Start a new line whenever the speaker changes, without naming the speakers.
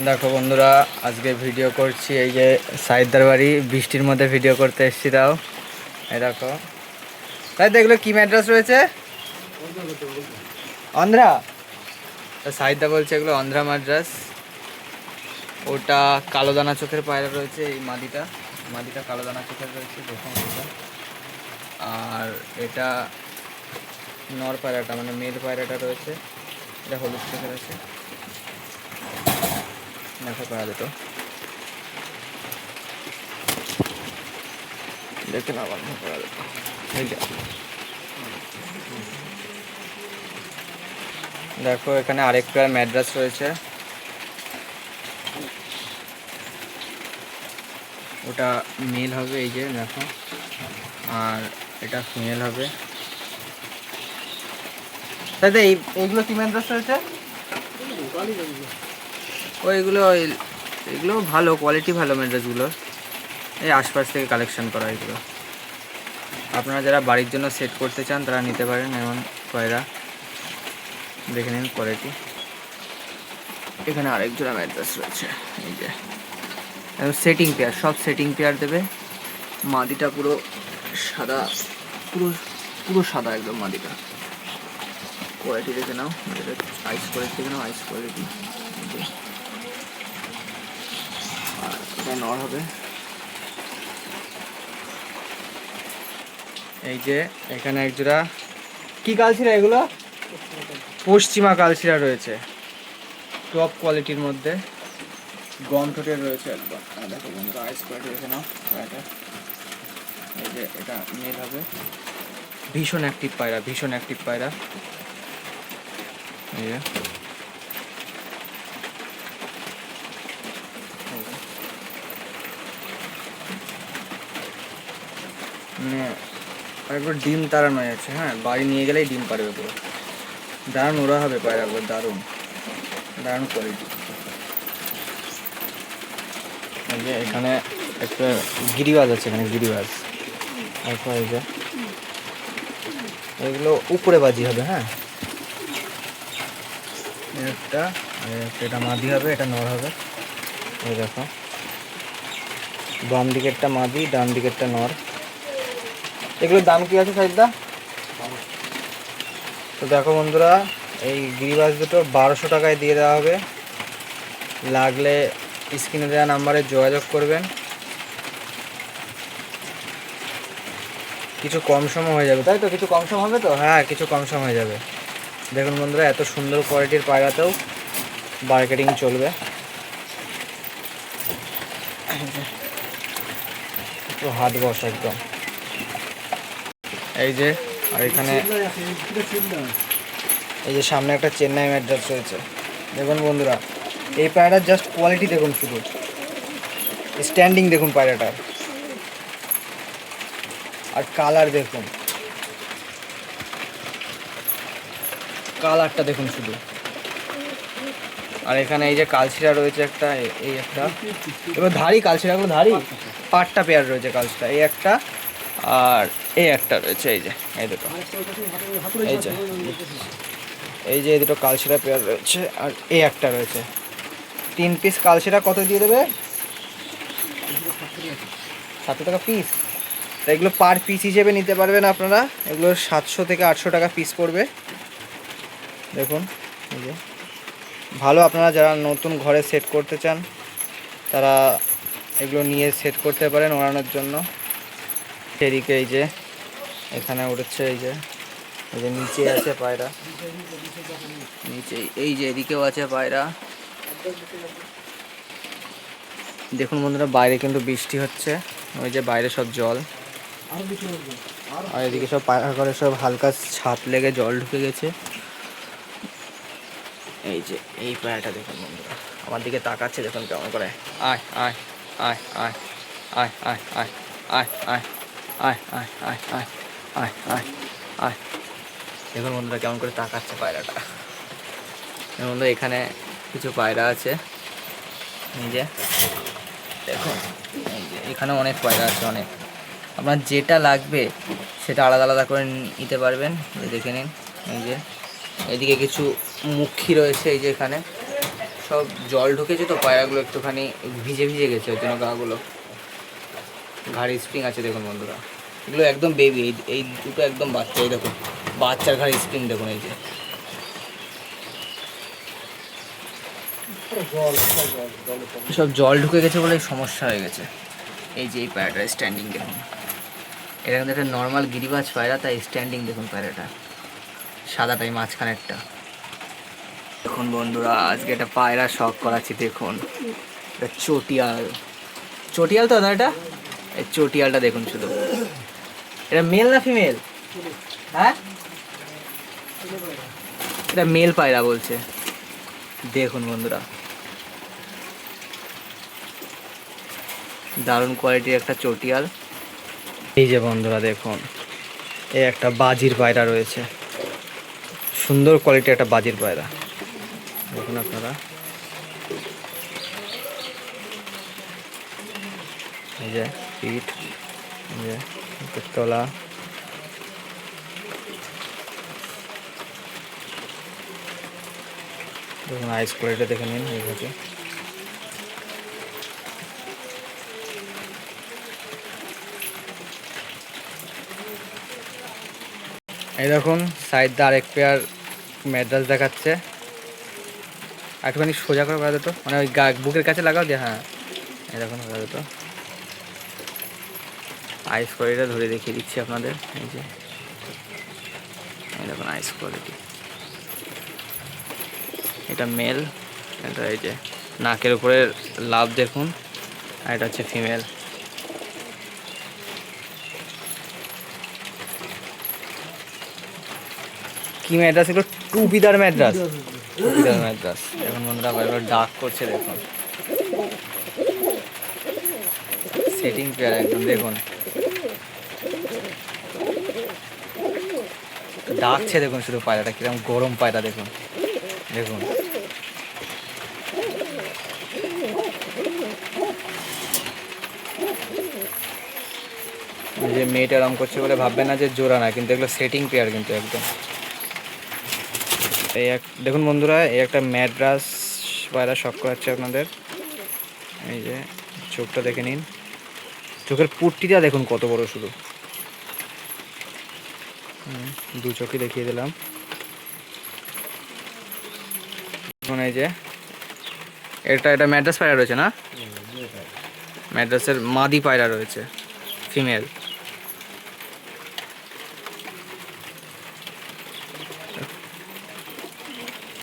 দেখো বন্ধুরা, আজকে ভিডিও করছি এই যে সাইদার বাড়ি। বৃষ্টির মধ্যে ভিডিও করতে এসেছি। তাও এই দেখো, তাই দেখলো কি ম্যাড্রাস রয়েছে, অন্ধ্রা। সাইদা বলছে এগুলো অন্ধ্রা মাদ্রাস। ওটা কালো দানা চোখের পায়রা রয়েছে, এই মাদিটা মাদিটা কালো দানা চোখের রয়েছে, দেখুন এটা। আর এটা নর পায়রাটা, মানে মেল পায়রাটা রয়েছে, এটা হলুদ চোখের আছে। দেখো পায়রা দুটো দেখে না, দেখো এখানে আরেক পেয়ার ম্যাড্রাস রয়েছে, ওটা মেল হবে এই যে দেখো, আর এটা ফিমেল হবে। তাই তো এইগুলো কি ম্যাড্রাস রয়েছে? ওইগুলো এগুলো ভালো কোয়ালিটি, ভালো ম্যাড্রাসগুলো এই আশপাশ থেকে কালেকশন করা। এগুলো আপনারা যারা বাড়ির জন্য সেট করতে চান তারা নিতে পারেন। এমন পায়রা দেখে নিন কোয়ালিটি। এখানে আরেক জোড়া ম্যাড্রাস রয়েছে, এই যে সেটিং পেয়ার, সব সেটিং পেয়ার দেবে। মাদিটা পুরো সাদা, পুরো পুরো সাদা একদম মাদিটা। কোয়ালিটি দেখে নাও, আইস কোয়ালিটি দেখে নাও, আইস কোয়ালিটি। আর এটা নর হবে। এই যে এখানে একজোড়া কি কালশিরা, এগুলো পশ্চিমা কালশিরা রয়েছে, টপ কোয়ালিটির মধ্যে, গম ঠোঁটের রয়েছে একদম। দেখো বন্ধুরা, আইস কোয়ালিটি দেখে নাও। এই যে এটা মেল হবে, ভীষণ অ্যাক্টিভ পায়রা, ভীষণ অ্যাক্টিভ পায়রা। এই যে মানে একবার ডিম তাড়ানো আছে। হ্যাঁ, বাড়ি নিয়ে গেলেই ডিম পারবে পুরো। দারুণ ওরা হবে পায়রাগুলো, দারুণ দারুণ কোয়ালিটি। এই যে এখানে একটা গিরিবাজ আছে, এখানে গিরিবাজ। তারপর এই যে এগুলো উপরে বাজি হবে। হ্যাঁ, একটা এটা মাদি হবে, এটা নর হবে। এই দেখো, বাম দিকেরটা মাদি, ডান দিকেরটা নর। এগুলোর দাম কি আছে সাইদা? তো দেখো বন্ধুরা, এই গিরিবাজ দুটো 1200 টাকায় দিয়ে দেওয়া হবে। লাগলে স্ক্রিনে দেওয়া নাম্বারে যোগাযোগ করবেন, কিছু কম সম হয়ে যাবে। তাই তো, কিছু কম সম হবে তো? হ্যাঁ, কিছু কম সম হয়ে যাবে। দেখুন বন্ধুরা, এত সুন্দর কোয়ালিটির পায়রাতেও মার্কেটিং চলবে। একটু হাত বস একদম। এই যে, আর এখানে এই যে সামনে একটা চেন্নাই ম্যাড্রাস রয়েছে। দেখুন বন্ধুরা, এই পায়রাটার জাস্ট কোয়ালিটি দেখুন, শুধু স্ট্যান্ডিং দেখুন পায়রাটার, আর কালার দেখুন, কালারটা দেখুন শুধু। আর এখানে এই যে কালশিরা রয়েছে একটা, এই একটা, এবার ধারি কালশিরাগুলো ধারি, পাটটা পেয়ার রয়েছে কালশিরা, এই একটা আর এই একটা রয়েছে। এই যে এই দুটো, এই যে এই দুটো কালশিরা পেয়ার রয়েছে, আর এই একটা রয়েছে। 3 পিস কালশিরা কত দিয়ে দেবে? 700 টাকা পিস। তা এগুলো পার পিস হিসেবে নিতে পারবেন আপনারা। এগুলো 700 থেকে 800 টাকা পিস পড়বে। দেখুন এই যে ভালো, আপনারা যারা নতুন ঘরে সেট করতে চান তারা এগুলো নিয়ে সেট করতে পারেন ওড়ানোর জন্য। এদিকে এই যে এখানে উঠেছে, এই যে নিচে আছে পায়রা, নিচে এই যে এদিকেও আছে পায়রা। দেখুন বন্ধুরা, বাইরে কিন্তু বৃষ্টি হচ্ছে, ওই যে বাইরে সব জল, আর এদিকে সব পায়রা ঘরে সব হালকা ছাদ লেগে জল ঢুকে গেছে। এই যে এই পায়রাটা দেখুন বন্ধুরা, আমার দিকে তাকাচ্ছে, দেখুন কেমন করে। আয় আয় আয় আয় আয় আয় আয় আয় আয় আয় আয় আয় আয় আয় আয় আয়। দেখুন বন্ধুরা কেমন করে তাকাচ্ছে পায়রাটা। বন্ধু এখানে কিছু পায়রা আছে, এই যে দেখুন, এই যে এখানে অনেক পায়রা আছে, অনেক। আপনার যেটা লাগবে সেটা আলাদা আলাদা করে নিতে পারবেন। দেখে নিন, এই যে এদিকে কিছু মুখী রয়েছে, এই যে এখানে সব জল ঢুকেছে তো পায়রাগুলো একটুখানি ভিজে ভিজে গেছে, ওই জন্য গাগুলো। ঘাড়ি স্প্রিং আছে দেখুন বন্ধুরা, এগুলো একদম বেবি, এই দুটো একদম বাচ্চা। এই দেখুন বাচ্চার ঘাড়ি স্প্রিং দেখুন, এই যে সব জল ঢুকে গেছে বলে সমস্যা হয়ে গেছে। এই যে এই পায়রাটার স্ট্যান্ডিং দেখুন, এটা কিন্তু একটা নর্মাল গিরিবাজ পায়রা, তাই স্ট্যান্ডিং দেখুন পায়রাটা, সাদাটাই মাঝখানেরটা। দেখুন বন্ধুরা, আজকে একটা পায়রা শখ করাচ্ছি। দেখুন এটা চটিয়াল, চটিয়াল তো না এটা, এই চটিয়ালটা দেখুন শুধু। এটা মেল না ফিমেল? হ্যাঁ, এটা মেল পায়রা বলছে। দেখুন বন্ধুরা, দারুণ কোয়ালিটির একটা চটিয়াল। এই যে বন্ধুরা দেখুন, এই একটা বাজির পায়রা রয়েছে, সুন্দর কোয়ালিটির একটা বাজির পায়রা। দেখুন আপনারা, এই যে পিঠ, এই যে তলা, দেখুন আইস কোয়ালিটি দেখে নিন। এইভাবে এই দেখুন সাইড দিয়ে আরেক পেয়ার ম্যাড্রাস দেখাচ্ছে। একটুখানি সোজা করে বাড়া যেত, মানে ওই বুকের কাছে লাগাও দিয়ে। হ্যাঁ, এই দেখুন বাড়া যেত। আইস কোয়ালিটিটা ধরে দেখিয়ে দিচ্ছি আপনাদের। এই যে এই দেখুন আইস কোয়ালিটি, এটা মেল, এটা এই যে নাকের উপরে লাভ দেখুন, আর এটা হচ্ছে ফিমেল। কি ম্যাড্রাস এগুলো? টু বিদার ম্যাড্রাস, টু বিদার ম্যাড্রাস। এখন বন্ধুরা এবার ডাক করছে দেখুন, সেটিং পেয়ার একদম দেখুন, ডাকছে দেখুন শুধু পায়রাটা, কিরকম গরম পায়রা দেখুন। দেখুন যে মেয়েটা রং করছে বলে ভাববেন না যে জোড়া না, কিন্তু এগুলো সেটিং পেয়ার কিন্তু একদম। এই এক দেখুন বন্ধুরা, এই একটা ম্যাড্রাস পায়রা শখ করাচ্ছে আপনাদের। এই যে চোখটা দেখে নিন, চোখের পুট্টিটা দেখুন কত বড় শুধু। দু চোখই দেখিয়ে দিলাম। মানে এই যে এটা ম্যাড্রাস পায়রা রয়েছে না, ম্যাড্রাসের মাদি পায়রা রয়েছে ফিমেল।